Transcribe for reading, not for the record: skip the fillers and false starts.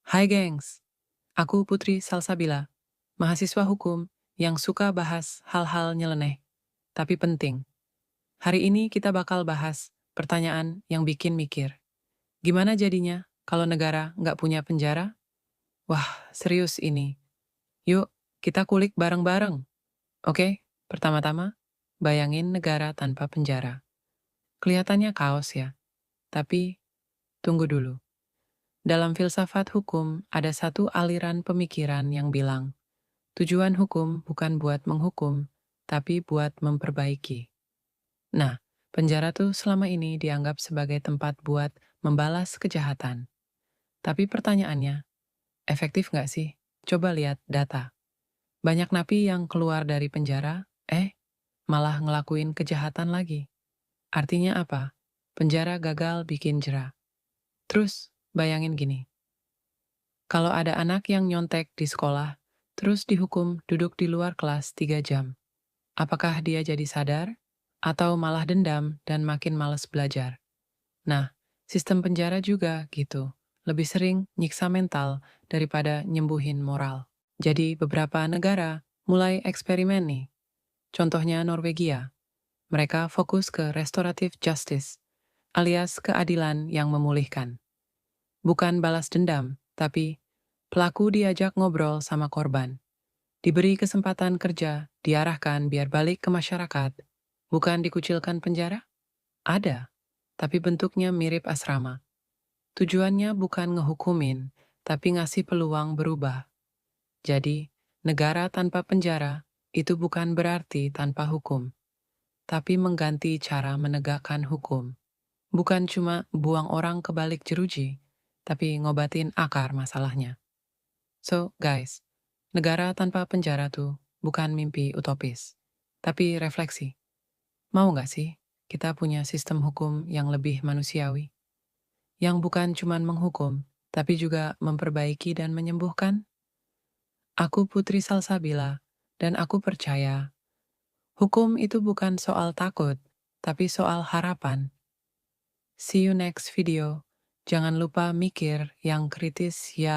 Hai gengs, aku Putri Salsabila, mahasiswa hukum yang suka bahas hal-hal nyeleneh, tapi penting. Hari ini kita bakal bahas pertanyaan yang bikin mikir. Gimana jadinya kalau negara nggak punya penjara? Wah, serius ini. Yuk, kita kulik bareng-bareng. Oke, pertama-tama, bayangin negara tanpa penjara. Kelihatannya kaos ya, tapi tunggu dulu. Dalam filsafat hukum, ada satu aliran pemikiran yang bilang, tujuan hukum bukan buat menghukum, tapi buat memperbaiki. Nah, penjara tuh selama ini dianggap sebagai tempat buat membalas kejahatan. Tapi pertanyaannya, efektif nggak sih? Coba lihat data. Banyak napi yang keluar dari penjara, malah ngelakuin kejahatan lagi. Artinya apa? Penjara gagal bikin jera. Terus, bayangin gini. Kalau ada anak yang nyontek di sekolah, terus dihukum duduk di luar kelas 3 jam. Apakah dia jadi sadar? Atau malah dendam dan makin males belajar? Nah, sistem penjara juga gitu. Lebih sering nyiksa mental daripada nyembuhin moral. Jadi beberapa negara mulai eksperimen nih. Contohnya Norwegia. Mereka fokus ke restorative justice, alias keadilan yang memulihkan. Bukan balas dendam, tapi pelaku diajak ngobrol sama korban. Diberi kesempatan kerja, diarahkan biar balik ke masyarakat. Bukan dikucilkan penjara? Ada, tapi bentuknya mirip asrama. Tujuannya bukan ngehukumin, tapi ngasih peluang berubah. Jadi, negara tanpa penjara itu bukan berarti tanpa hukum, tapi mengganti cara menegakkan hukum. Bukan cuma buang orang ke balik jeruji, tapi ngobatin akar masalahnya. So, guys, negara tanpa penjara tuh bukan mimpi utopis, tapi refleksi. Mau nggak sih kita punya sistem hukum yang lebih manusiawi? Yang bukan cuma menghukum, tapi juga memperbaiki dan menyembuhkan? Aku Putri Salsabila, dan aku percaya hukum itu bukan soal takut, tapi soal harapan. See you next video. Jangan lupa mikir yang kritis ya.